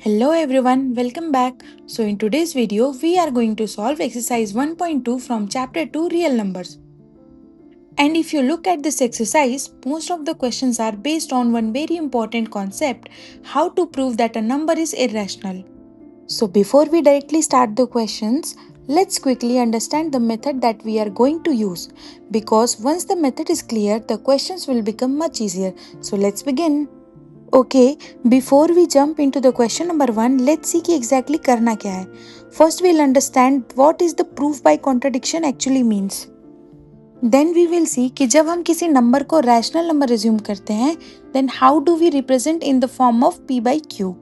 Hello everyone, welcome back. So in today's video, we are going to solve exercise 1.2 from chapter 2 real numbers. And if you look at this exercise, most of the questions are based on one very important concept, how to prove that a number is irrational. So before we directly start the questions, let's quickly understand the method that we are going to use, because once the method is clear, the questions will become much easier. So let's begin. Okay, before we jump into the question number 1, let's see कि exactly करना क्या है. First we'll understand what is the proof by contradiction actually means. Then we will see कि जब हम किसी number को rational number assume करते हैं, then how do we represent in the form of p by q.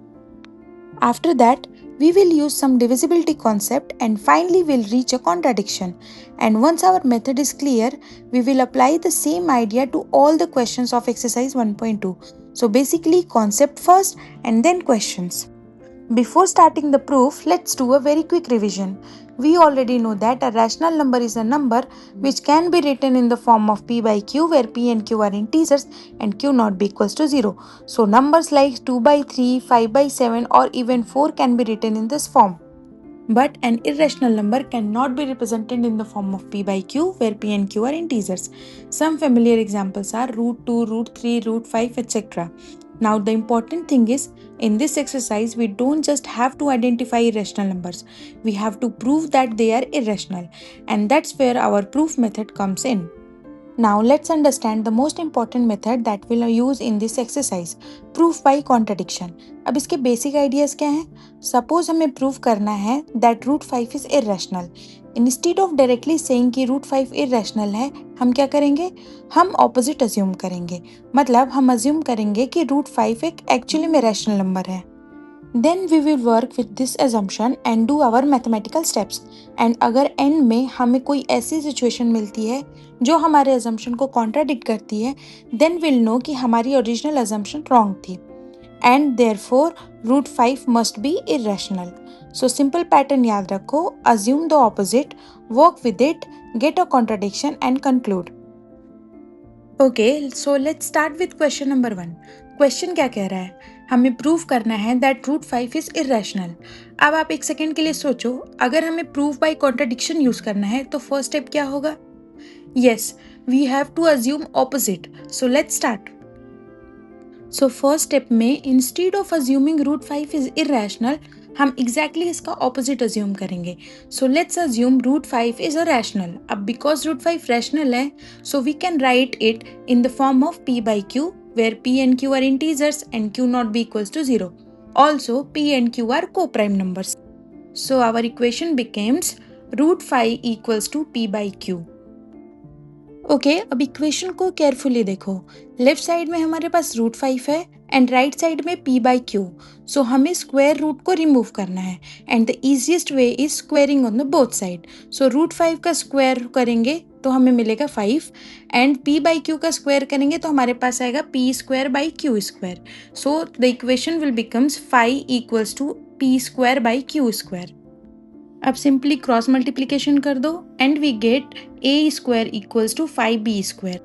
After that, we will use some divisibility concept and finally we'll reach a contradiction. And once our method is clear, we will apply the same idea to all the questions of exercise 1.2. So basically concept first and then questions. Before starting the proof, let's do a very quick revision. We already know that a rational number is a number which can be written in the form of p by q, where p and q are integers and q not be equals to 0. So numbers like 2 by 3, 5 by 7 or even 4 can be written in this form. But an irrational number cannot be represented in the form of p by q, where p and q are integers. Some familiar examples are root 2, root 3, root 5, etc. Now the important thing is, in this exercise we don't just have to identify irrational numbers, we have to prove that they are irrational, and that's where our proof method comes in. Now let's understand the most important method that we'll use in this exercise, proof by contradiction. अब इसके basic ideas क्या हैं? Suppose हमें prove करना है that root 5 is irrational. Instead of directly saying कि root 5 irrational है, हम क्या करेंगे? हम opposite assume करेंगे. मतलब हम assume करेंगे कि root 5 एक actually में rational number है. Then we will work with this assumption and do our mathematical steps. And अगर end में हमें कोई ऐसी situation मिलती है जो हमारे assumption को contradict करती है, then we'll know कि हमारी original assumption wrong थी. And therefore, root 5 must be irrational. So simple pattern याद रखो, assume the opposite, work with it, get a contradiction and conclude. Okay, so let's start with question number 1. Question क्या कह रहा है? हमें prove करना है दैट रूट 5 इज इरेशनल. अब आप एक सेकेंड के लिए सोचो, अगर हमें प्रूफ बाय कॉन्ट्रडिक्शन यूज करना है तो फर्स्ट स्टेप क्या होगा? Yes, we have to assume opposite. So let's start. So first step में instead of assuming root 5 is irrational, हम एग्जैक्टली इसका ऑपोजिट अज्यूम करेंगे. So let's assume root 5 is a rational. अब बिकॉज रूट 5 रैशनल है, so we can write it in the form of p by q, where p and q are integers and q not be equals to 0. Also, p and q are co-prime numbers. So our equation becomes root 5 equals to p by q. Okay, अब equation को carefully देखो. Left side में हमारे पास root 5 है and right side में p by q. So हमें square root को रिमूव करना है and the easiest way is squaring on the both side. So root 5 का स्क्वायर करेंगे तो हमें मिलेगा 5 एंड p by q का स्क्वायर करेंगे तो हमारे पास आएगा p square by q square. So the equation will becomes 5 equals to p square by q square. अब सिंपली क्रॉस मल्टीप्लीकेशन कर दो and we get a square equals to 5b square.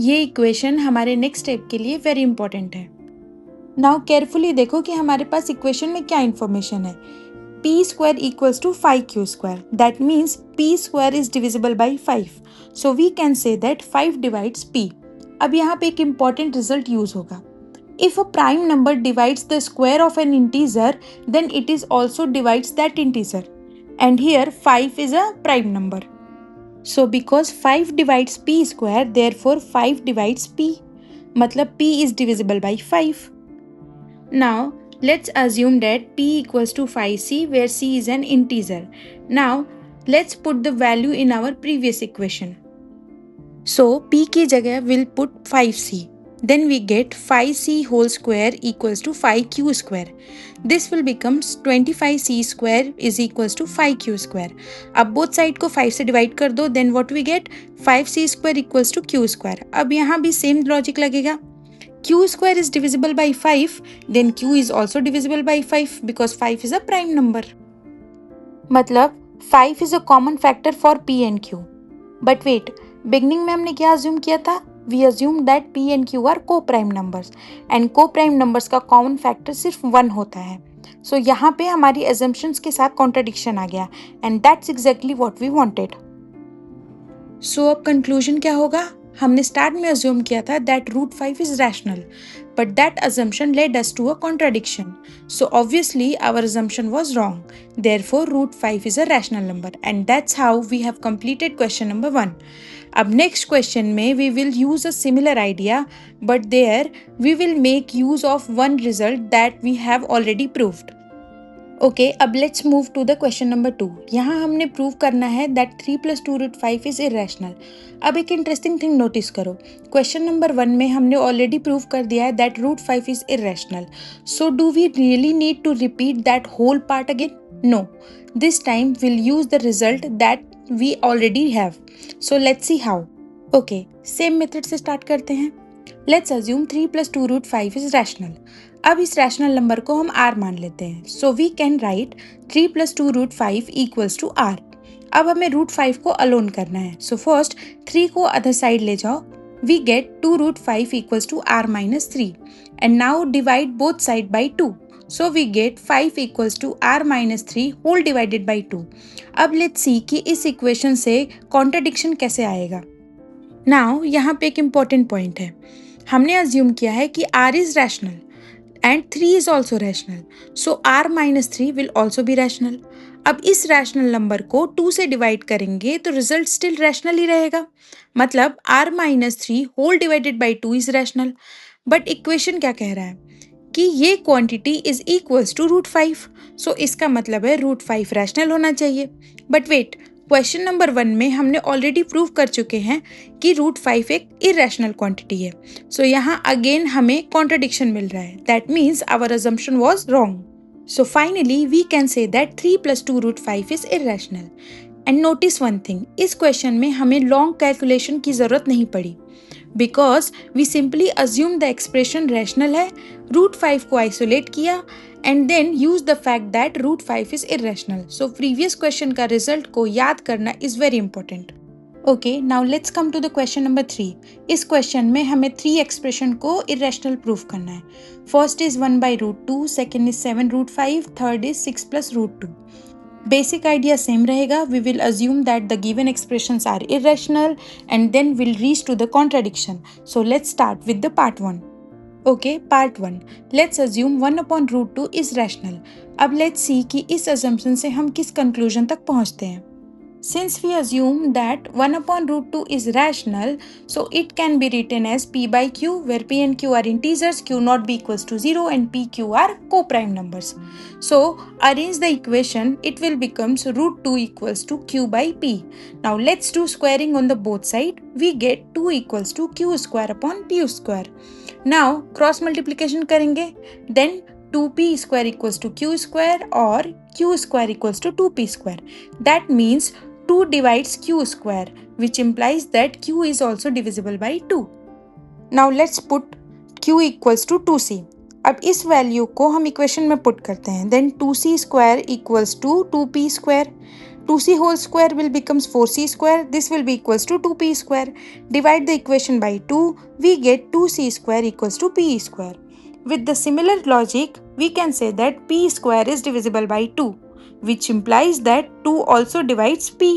ये इक्वेशन हमारे नेक्स्ट स्टेप के लिए very important है. Now carefully देखो कि हमारे पास इक्वेशन में क्या इंफॉर्मेशन है. p square equals to 5q square. That means p square is divisible by 5. So we can say that 5 divides p. अब यहाँ पे एक इंपॉर्टेंट रिजल्ट यूज होगा. If a prime number divides the square of an integer, then it is also divides that integer. And here 5 is a prime number. So because 5 divides p square, therefore 5 divides p. मतलब p is divisible by 5. Now let's assume that p equals to 5c, where c is an integer. Now let's put the value in our previous equation. So p की जगह we'll put 5c. Then we get 5c whole square equals to 5q square. This will become 25c square is equals to 5q square. अब both side को 5 से divide कर दो, then what we get? 5c square equals to q square. अब यहाँ भी same logic लगेगा. q square is divisible by 5, then q is also divisible by 5 because 5 is a prime number. मतलब 5 is a common factor for p and q. But wait, beginning में हमने क्या assume किया था? We assume that p and q are co-prime numbers and co-prime numbers का common factor सिर्फ 1 होता है. सो यहाँ पे हमारी assumptions के साथ कॉन्ट्रडिक्शन आ गया and that's exactly what we wanted. So अब कंक्लूजन क्या होगा? हमने स्टार्ट में अज्यूम किया था that root 5 is rational, but that assumption led us to a contradiction. So obviously our assumption was wrong. Therefore root 5 is a rational number, and that's how we have completed question number 1. अब next question में we will use a similar idea, but there we will make use of one result that we have already proved. Okay, अब let's move to the question number 2। यहाँ हमने prove करना है that 3 + 2 root 5 is irrational. अब एक interesting thing notice करो, question number 1 में हमने ऑलरेडी प्रूव कर दिया है that root 5 is irrational. So do we really need to repeat that whole part again? No, this time will use the result that we already have. So let's see how. Okay, same method से start करते हैं। Let's assume 3 + 2 root 5 is rational. अब इस rational number को हम r मान लेते हैं। So we can write 3 + 2 root 5 equals to r। अब हमें रूट 5 को अलोन करना है। सो फर्स्ट 3 को अदर साइड ले जाओ। We get 2 root 5 equals to r - 3 and now divide both side by 2। So we get 5 equals to r - 3 whole divided by 2। अब let's see कि इस इक्वेशन से कॉन्ट्रडिक्शन कैसे आएगा। नाउ यहाँ पे एक इम्पॉर्टेंट पॉइंट है, हमने अज्यूम किया है कि r is rational and 3 is also rational. So r - 3 will also be rational. अब इस रैशनल नंबर को 2 से डिवाइड करेंगे तो रिजल्ट स्टिल रैशनल ही रहेगा, मतलब r - 3 whole divided by 2 is rational. But equation क्या कह रहा है कि ये quantity is equals to root 5। सो इसका मतलब है रूट 5 रैशनल होना चाहिए। बट वेट, क्वेश्चन नंबर 1 में हमने ऑलरेडी प्रूव कर चुके हैं कि रूट 5 एक इरेशनल क्वांटिटी है। सो यहाँ अगेन हमें कॉन्ट्रडिक्शन मिल रहा है, that means our assumption was wrong. So finally we can say that 3 + 2 root 5 is irrational. And notice one thing, इस क्वेश्चन में हमें लॉन्ग कैलकुलेशन की जरूरत नहीं पड़ी, because we simply assume the expression rational है, रूट 5 को आइसोलेट किया and then use the fact that root 5 is irrational. So previous question का result को याद करना is very important. Okay, now let's come to the question number 3. इस question में हमें 3 expression को irrational proof करना है. First is 1 by root 2, second is 7 root 5, third is 6 plus root 2. Basic idea same रहेगा. We will assume that the given expressions are irrational and then we'll reach to the contradiction. So let's start with the part 1. Okay, part 1। Let's assume 1/√2 is rational. अब let's see कि इस assumption से हम किस conclusion तक पहुंचते हैं। Since we assume that 1/√2 is rational, so it can be written as p by q, where p and q are integers, q not b equals to 0 and p q are co-prime numbers. So arrange the equation, it will becomes √2 equals to q by p. Now let's do squaring on the both side. We get 2 equals to q square upon p square. Now cross multiplication करेंगे, then 2p square equals to q square or q square equals to 2p square. That means 2 divides q square, which implies that q is also divisible by 2. Now let's put q equals to 2c. अब इस value को हम equation में put करते हैं, then 2c square equals to 2p square. 2c whole square will becomes 4c square. This will be equals to 2p square. Divide the equation by 2. We get 2c square equals to p square. With the similar logic, we can say that p square is divisible by 2, which implies that 2 also divides p.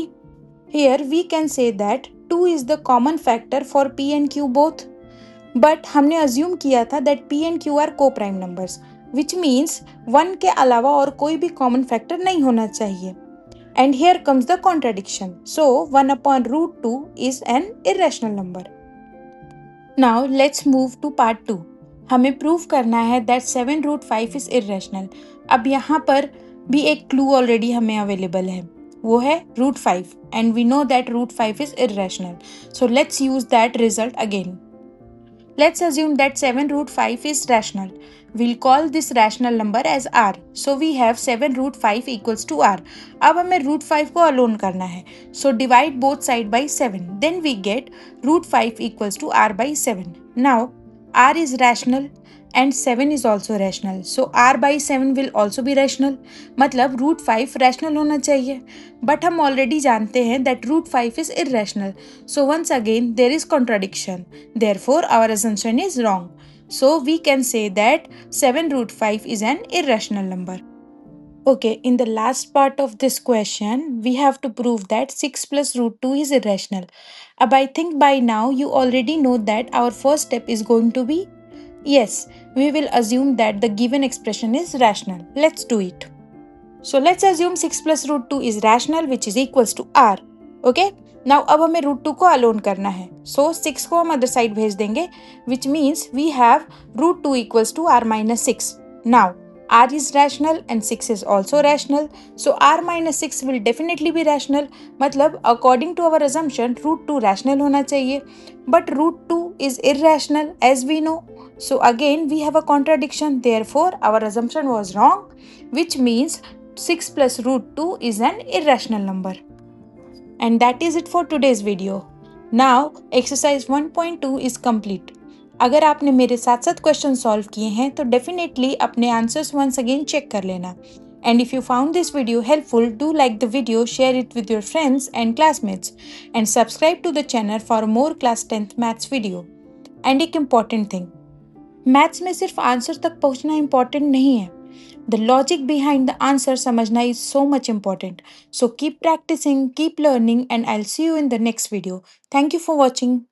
Here we can say that 2 is the common factor for p and q both. But हमने assume किया था that p and q are co-prime numbers, which means 1 के अलावा और कोई भी common factor नहीं होना चाहिए. And here comes the contradiction. So 1/√2 is an irrational number. Now let's move to part 2. हमें प्रूव करना है that 7 रूट 5 is irrational. अब यहाँ पर भी एक क्लू ऑलरेडी हमें अवेलेबल है, वो है root 5 and we know that root 5 is irrational. So let's use that result again. Let's assume that 7 root 5 is rational. We'll call this rational number as r. So we have 7 root 5 equals to r. अब हमें root 5 को alone करना है. So divide both side by 7. Then we get root 5 equals to r by 7. Now r is rational and 7 is also rational. So r by 7 will also be rational. मतलब root 5 rational होना चाहिए. But हम already जानते हैं that root 5 is irrational. So once again there is contradiction. Therefore our assumption is wrong. So we can say that 7 root 5 is an irrational number. Okay, in the last part of this question, we have to prove that 6 plus root 2 is irrational. I think by now you already know that our first step is going to be yes, we will assume that the given expression is rational. Let's do it. So let's assume 6 plus root 2 is rational which is equals to r. Okay? Now अब हमें root 2 को alone करना है. So 6 को हम other side भेज देंगे which means we have root 2 equals to r minus 6. Now r is rational and 6 is also rational. So r minus 6 will definitely be rational. मतलब according to our assumption root 2 rational होना चाहिए. But root 2 is irrational as we know. So again we have a contradiction. Therefore our assumption was wrong, which means 6 plus root 2 is an irrational number. And that is it for today's video. Now exercise 1.2 is complete. अगर आपने मेरे साथ साथ question solve किए हैं तो definitely अपने answers once again check कर लेना. And if you found this video helpful, do like the video, share it with your friends and classmates, and subscribe to the channel for more class 10th maths video. And एक important thing, maths में सिर्फ answer तक पहुंचना important नहीं है. The logic behind the answer samajhna is so much important. So keep practicing, keep learning, and I'll see you in the next video. Thank you for watching.